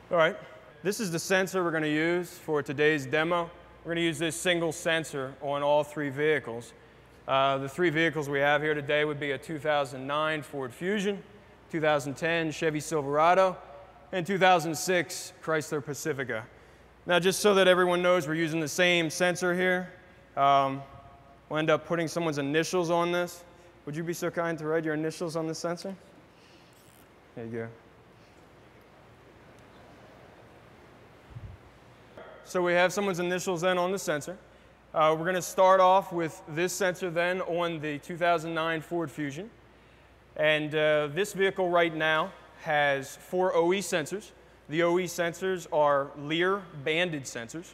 All right, this is the sensor we're going to use for today's demo. We're going to use this single sensor on all three vehicles. The three vehicles we have here today would be a 2009 Ford Fusion, 2010 Chevy Silverado, and 2006 Chrysler Pacifica. Now, just so that everyone knows we're using the same sensor here, we'll end up putting someone's initials on this. Would you be so kind to write your initials on this sensor? There you go. So we have someone's initials then on the sensor. We're going to start off with this sensor then on the 2009 Ford Fusion. And this vehicle right now has 4 OE sensors. The OE sensors are Lear banded sensors.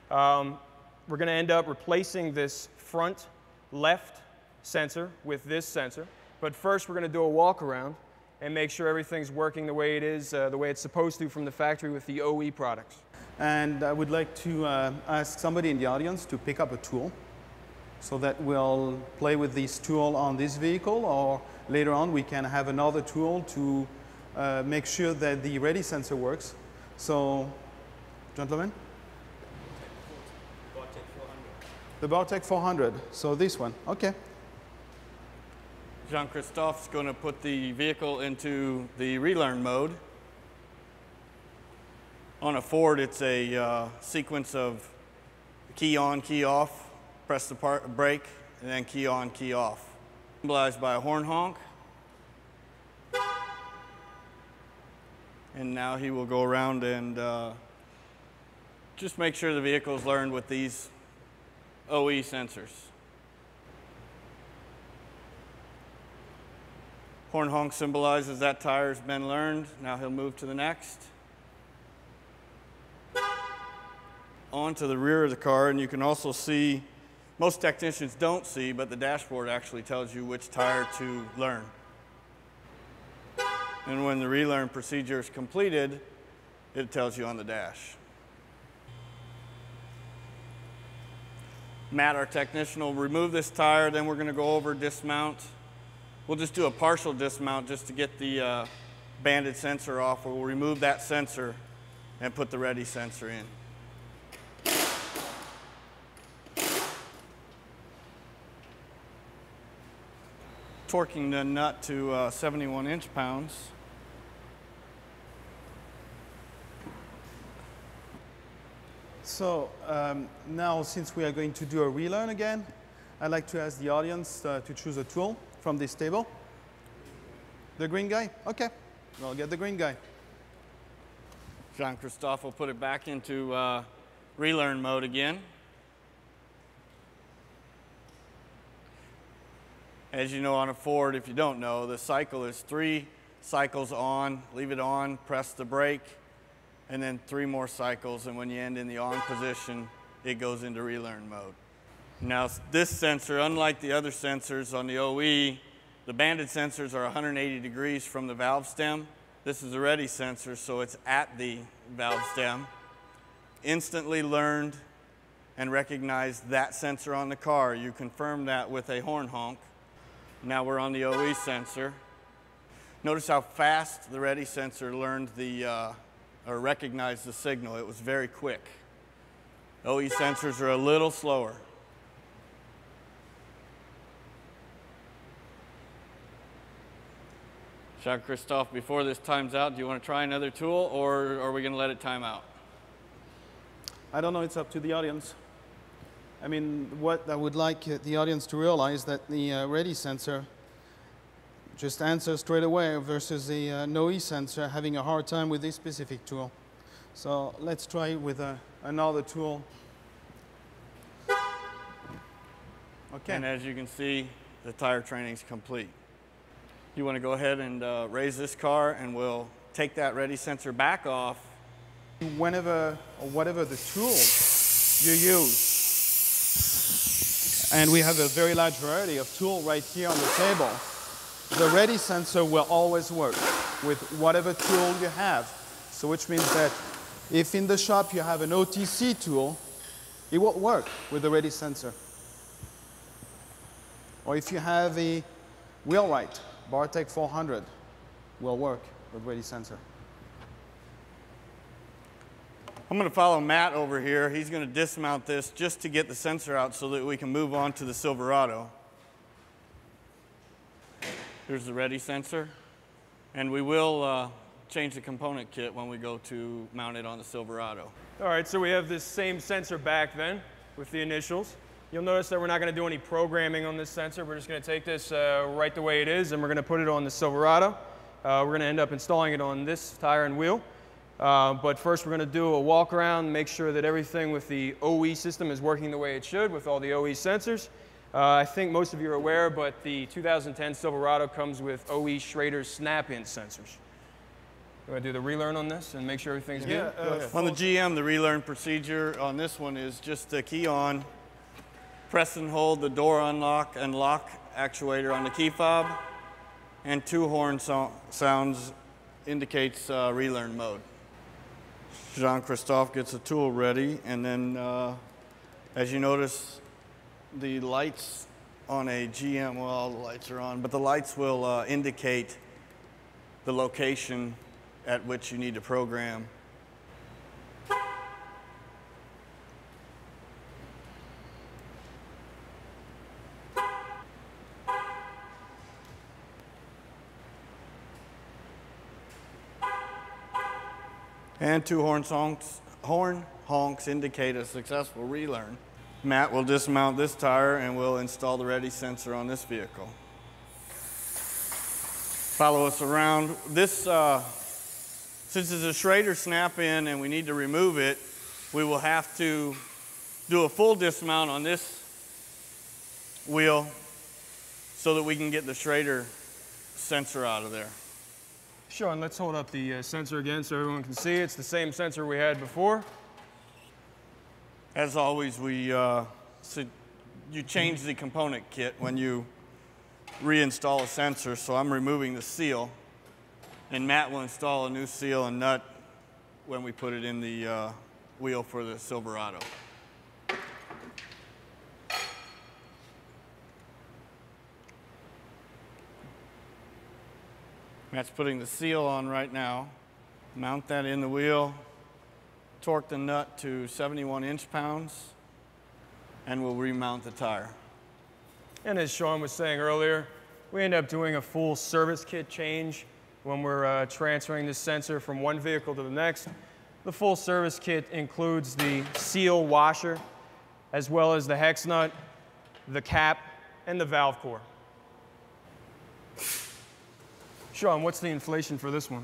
We're going to end up replacing this front left sensor with this sensor. But first we're going to do a walk around and make sure everything's working the way it is, the way it's supposed to from the factory with the OE products. And I would like to ask somebody in the audience to pick up a tool so that we'll play with this tool on this vehicle, or later on we can have another tool to make sure that the REDI-Sensor works. So, gentlemen? The Bartec 400. So this one. Okay. Jean-Christophe's going to put the vehicle into the relearn mode. On a Ford, it's a sequence of key on, key off, press the brake, and then key on, key off. Symbolized by a horn honk. And now he will go around and just make sure the vehicle is learned with these OE sensors. Horn honk symbolizes that tire's been learned. Now he'll move to the next. Onto the rear of the car, and you can also see, most technicians don't see, but the dashboard actually tells you which tire to learn. And when the relearn procedure is completed, it tells you on the dash. Matt, our technician, will remove this tire, then we're going to go over dismount. We'll just do a partial dismount just to get the banded sensor off. We'll remove that sensor and put the REDI-Sensor in. Torquing the nut to 71 inch-pounds. So now, since we are going to do a relearn again, I'd like to ask the audience to choose a tool from this table. The green guy? Okay, I'll get the green guy. Jean-Christophe will put it back into relearn mode again. As you know, on a Ford, if you don't know, the cycle is 3 cycles on, leave it on, press the brake, and then 3 more cycles, and when you end in the on position, it goes into relearn mode. Now, this sensor, unlike the other sensors on the OE, the banded sensors are 180 degrees from the valve stem. This is a REDI-Sensor, so it's at the valve stem. Instantly learned and recognized that sensor on the car. You confirm that with a horn honk. Now we're on the OE sensor. Notice how fast the REDI-Sensor learned or recognized the signal. It was very quick. OE sensors are a little slower. Jean-Christophe, before this times out, do you want to try another tool, or are we going to let it time out? I don't know, it's up to the audience. I mean, what I would like the audience to realize that the REDI-Sensor just answers straight away versus the NOE sensor having a hard time with this specific tool. So let's try with another tool. Okay. And as you can see, the tire training is complete. You want to go ahead and raise this car, and we'll take that REDI-Sensor back off. Whenever or whatever the tool you use, and we have a very large variety of tools right here on the table, the REDI-Sensor will always work with whatever tool you have. So which means that if in the shop you have an OTC tool, it won't work with the REDI-Sensor. Or if you have a wheelwright, Bartec 400 will work with REDI-Sensor. I'm going to follow Matt over here. He's going to dismount this just to get the sensor out so that we can move on to the Silverado. Here's the REDI-Sensor. And we will change the component kit when we go to mount it on the Silverado. All right, so we have this same sensor back then with the initials. You'll notice that we're not going to do any programming on this sensor. We're just going to take this right the way it is, and we're going to put it on the Silverado. We're going to end up installing it on this tire and wheel. But first we're going to do a walk around, make sure that everything with the OE system is working the way it should with all the OE sensors. I think most of you are aware, but the 2010 Silverado comes with OE Schrader's snap-in sensors. You want to do the relearn on this and make sure everything's good? On the GM, the relearn procedure on this one is just the key on, press and hold the door unlock and lock actuator on the key fob, and 2 horn sounds indicates relearn mode. Jean-Christophe gets a tool ready, and then as you notice, the lights on a GM, well, all the lights are on, but the lights will indicate the location at which you need to program. And 2 horn honks indicate a successful relearn. Matt will dismount this tire and we'll install the REDI-Sensor on this vehicle. Follow us around. This, since it's a Schrader snap-in and we need to remove it, we will have to do a full dismount on this wheel so that we can get the Schrader sensor out of there. Sean, let's hold up the sensor again so everyone can see. It's the same sensor we had before. As always, you change the component kit when you reinstall a sensor, so I'm removing the seal, and Matt will install a new seal and nut when we put it in the wheel for the Silverado. Matt's putting the seal on right now. Mount that in the wheel. Torque the nut to 71 inch-pounds, and we'll remount the tire. And as Sean was saying earlier, we end up doing a full service kit change when we're transferring this sensor from one vehicle to the next. The full service kit includes the seal washer, as well as the hex nut, the cap, and the valve core. Sean, what's the inflation for this one?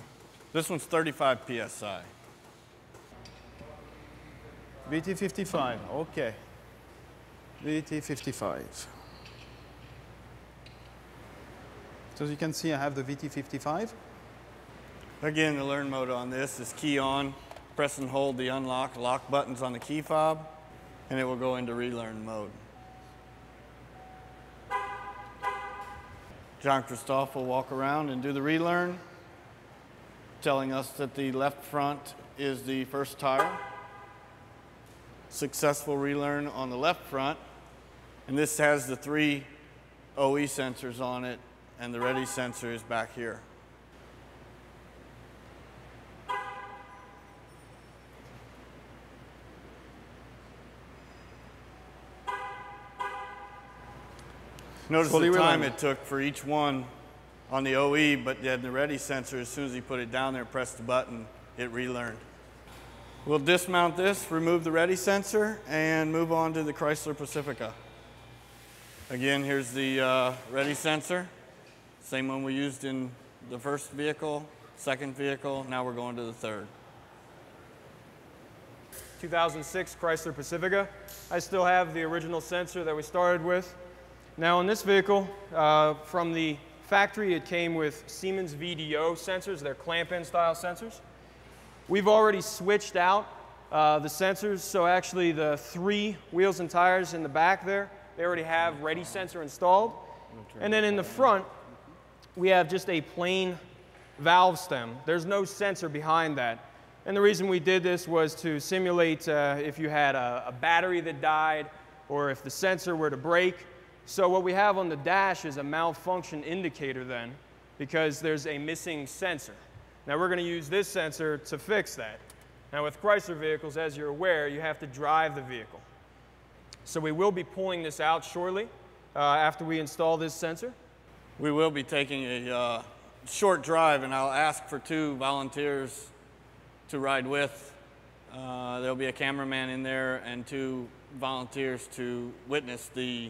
This one's 35 PSI. VT55, okay. VT55. So as you can see, I have the VT55. Again, the learn mode on this is key on, press and hold the lock buttons on the key fob, and it will go into relearn mode. Jean-Christophe will walk around and do the relearn, telling us that the left front is the first tire. Successful relearn on the left front, and this has the 3 OE sensors on it, and the REDI-Sensor is back here. Notice the time it took for each one on the OE, but then the REDI-Sensor, as soon as he put it down there, pressed the button, it relearned. We'll dismount this, remove the REDI-Sensor, and move on to the Chrysler Pacifica. Again, here's the REDI-Sensor, same one we used in the first vehicle, second vehicle, now we're going to the third. 2006 Chrysler Pacifica. I still have the original sensor that we started with. Now on this vehicle, from the factory, it came with Siemens VDO sensors. They're clamp-in style sensors. We've already switched out the sensors, so actually the 3 wheels and tires in the back there, they already have REDI-Sensor installed. And then in the front, we have just a plain valve stem. There's no sensor behind that. And the reason we did this was to simulate if you had a battery that died or if the sensor were to break. So what we have on the dash is a malfunction indicator then, because there's a missing sensor. Now we're going to use this sensor to fix that. Now with Chrysler vehicles, as you're aware, you have to drive the vehicle. So we will be pulling this out shortly after we install this sensor. We will be taking a short drive, and I'll ask for 2 volunteers to ride with. There'll be a cameraman in there and 2 volunteers to witness the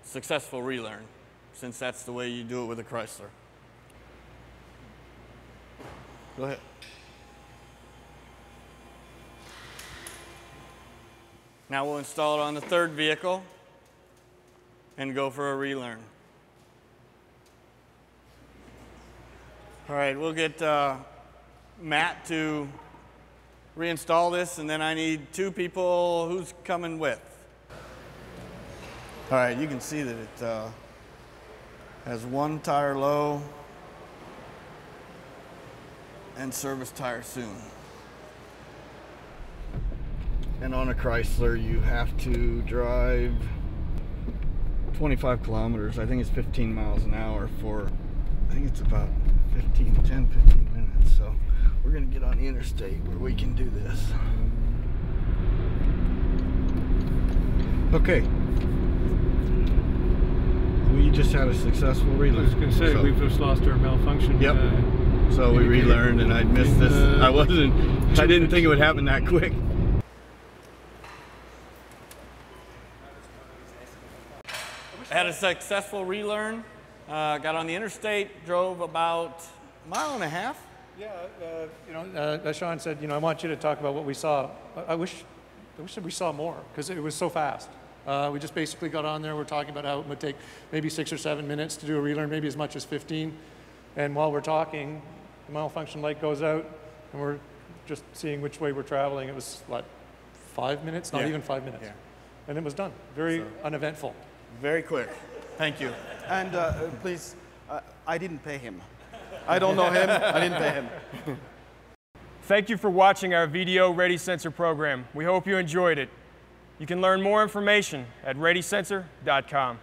successful relearn, since that's the way you do it with a Chrysler. Go ahead. Now we'll install it on the 3rd vehicle and go for a relearn. All right, we'll get Matt to reinstall this, and then I need 2 people. Who's coming with? All right, you can see that it has 1 tire low and service tire soon. And on a Chrysler, you have to drive 25 kilometers. I think it's 15 miles an hour for, I think it's about 10, 15 minutes. So we're gonna get on the interstate where we can do this. Okay. We just had a successful relearn. I was going to say, we've just lost our malfunction. Yep. So we relearned, and I'd missed this. I didn't think it would happen that quick. Had a successful relearn. Got on the interstate, drove about a mile and a half. Yeah, as Sean said, I want you to talk about what we saw. I wish that we saw more, because it was so fast. We just basically got on there. We're talking about how it would take maybe 6 or 7 minutes to do a relearn, maybe as much as 15. And while we're talking, the malfunction light goes out, and we're just seeing which way we're traveling. It was, what, 5 minutes? Not even 5 minutes. Yeah. And it was done. Very uneventful. Very quick. Thank you. And please, I didn't pay him. I don't know him. I didn't pay him. Thank you for watching our video REDI-Sensor program. We hope you enjoyed it. You can learn more information at REDI-Sensor.com.